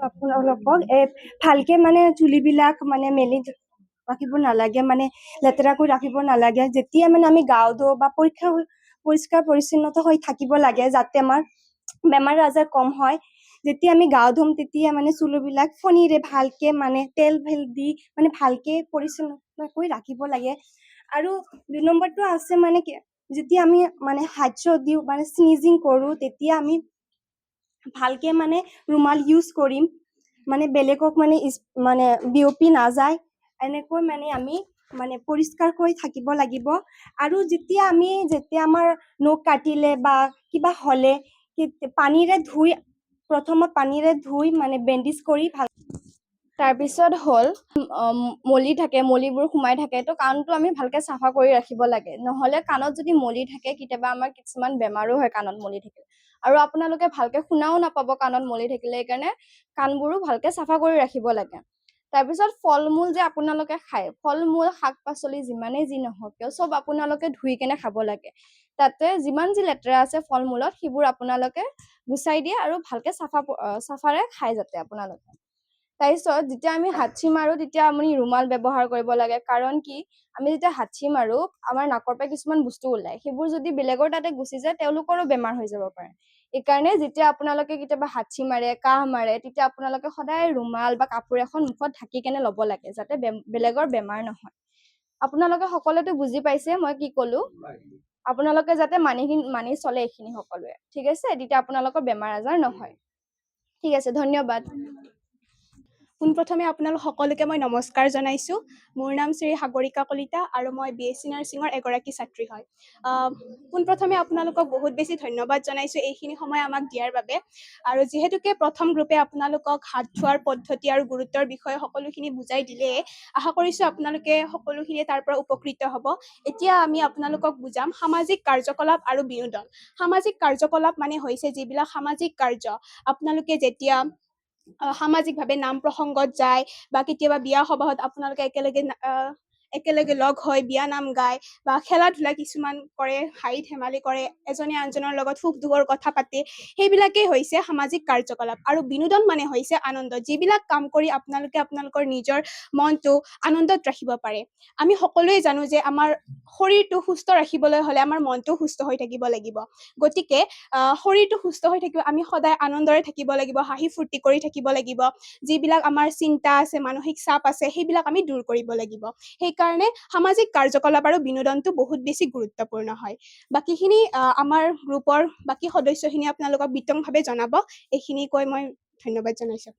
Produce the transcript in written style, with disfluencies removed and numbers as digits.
আপোনালোকক ভালকে মানে চুলিবিলাক মানে মেলি ৰাখিব নালাগে, মানে লেতেৰা কৰি ৰাখিব নালাগে। যেতিয়া মানে আমি গাও ধুওঁ বা পৰিষ্কাৰ পৰিচ্ছন্নতা হৈ থাকিব লাগে, যাতে আমাৰ বেমাৰ আজাৰ কম হয়। যেতিয়া আমি গাও ধুম তেতিয়া মানে চুলিবিলাক ফণিৰে ভালকে মানে তেল দি মানে ভালকে পৰিচ্ছন্ন কৰি ৰাখিব লাগে। আৰু 2 নম্বৰটো আছে মানে কি, যেতিয়া আমি মানে হাত দিওঁ মানে স্নিজিং কৰো, তেতিয়া আমি ভালকে মানে ৰুমাল ইউজ কৰিম, মানে বেলেগক মানে বিয়পি নাযায়, এনেকৈ মানে আমি মানে পৰিষ্কাৰকৈ থাকিব লাগিব। আৰু যেতিয়া আমাৰ নখ কাটিলে বা কিবা হলে প্ৰথমত পানীৰে ধুই মানে বেণ্ডেজ কৰি ভাল। তাৰপিছত হ'ল মলি থাকে, মলিবোৰ সোমাই থাকে, তো কাণটো আমি ভালকে চাফা কৰি ৰাখিব লাগে। নহলে কাণত যদি মলি থাকে কেতিয়াবা আমাৰ কিছুমান বেমাৰো হয় কাণত মলি থাকিলে, আৰু আপোনালোকে ভালকে শুনাও নাপাব কাণত মলি থাকিলে। সেইকাৰণে কাণবোৰো ভালকে চাফা কৰি ৰাখিব লাগে। তাৰপিছত ফল মূল যে আপোনালোকে খায়, ফল মূল শাক পাচলি যিমানেই যি নহওক কিয় চব আপোনালোকে ধুই কেনে খাব লাগে। তাতে যিমান যি লেতেৰা আছে ফল মূলত সেইবোৰ আপোনালোকে গুচাই দিয়ে আৰু ভালকে চাফাৰে খাই যাতে আপোনালোকে। তাৰপিছত যেতিয়া আমি হাঁচি মাৰো তেতিয়া আমি ৰুমাল ব্যৱহাৰ কৰিব লাগে। কাৰণ কি, আমি যেতিয়া হাঁচি মাৰো আমাৰ নাকৰ পৰা কিছুমান বস্তু ওলায়, সেইবোৰ যদি বেলেগৰ তাতে গুচি যায় তেওঁলোকৰো বেমাৰ হৈ যাব পাৰে। এইকাৰণে যেতিয়া আপোনালোকে কেতিয়াবা হাঁচি মাৰে, কাহ মাৰে, তেতিয়া আপোনালোকে সদায় ৰুমাল বা কাপোৰ এখন মুখত ঢাকি কেনে ল'ব লাগে, যাতে বেলেগৰ বেমাৰ নহয়। আপোনালোকে সকলোতো বুজি পাইছে মই কি কলো, আপোনালোকে যাতে মানি চলে এইখিনি সকলোৱে, ঠিক আছে? তেতিয়া আপোনালোকৰ বেমাৰ আজাৰ নহয়। ঠিক আছে, ধন্যবাদ। পোনপ্ৰথমে আপোনালোক সকলোকে মই নমস্কাৰ জনাইছোঁ। মোৰ নাম শ্ৰী সাগৰিকা কলিতা আৰু মই BSc নাৰ্ছিঙৰ এগৰাকী ছাত্ৰী হয়। পোনপ্ৰথমে আপোনালোকক বহুত বেছি ধন্যবাদ জনাইছোঁ এইখিনি সময় আমাক দিয়াৰ বাবে। আৰু যিহেতুকে প্ৰথম গ্ৰুপে আপোনালোকক হাত ধোৱাৰ পদ্ধতি আৰু গুৰুত্বৰ বিষয়ে সকলোখিনি বুজাই দিলে, আশা কৰিছোঁ আপোনালোকে সকলোখিনিয়ে তাৰ পৰা উপকৃত হ'ব। এতিয়া আমি আপোনালোকক বুজাম সামাজিক কাৰ্যকলাপ আৰু বিনোদন। সামাজিক কাৰ্যকলাপ মানে হৈছে যিবিলাক সামাজিক কাৰ্য আপোনালোকে যেতিয়া সামাজিকভাৱে নাম প্ৰসংগত যায় বা কেতিয়াবা বিয়া সবাহত আপোনালোকে একেলগে লগ হৈ বিয়া নাম গায় বা খেলা ধূলা কিছুমান কৰে, হাঁহি ধেমালি কৰে, এজনে আনজনৰ লগত সুখ দুখৰ কথা পাতে, সেইবিলাকেই হৈছে সামাজিক কাৰ্যকলাপ। আৰু বিনোদন মানে হৈছে আনন্দ, যিবিলাক কাম কৰি আপোনালোকে আপোনালোকৰ নিজৰ মনটো আনন্দত ৰাখিব পাৰে। আমি সকলোৱে জানো যে আমাৰ শৰীৰটো সুস্থ ৰাখিবলৈ হ'লে আমাৰ মনটো সুস্থ হৈ থাকিব লাগিব। গতিকে শৰীৰটো সুস্থ হৈ থাকিব আমি সদায় আনন্দৰে থাকিব লাগিব, হাঁহি ফূৰ্তি কৰি থাকিব লাগিব। যিবিলাক আমাৰ চিন্তা আছে, মানসিক চাপ আছে, সেইবিলাক আমি দূৰ কৰিব লাগিব। সেইকাৰণে সামাজিক কাৰ্যকলাপ আৰু বিনোদনটো বহুত বেছি গুৰুত্বপূৰ্ণ হয়। বাকীখিনি আমাৰ গ্ৰুপৰ বাকী সদস্যখিনি আপোনালোকক বিতংভাৱে জনাব। এইখিনি কৈ মই ধন্যবাদ জনাইছোঁ।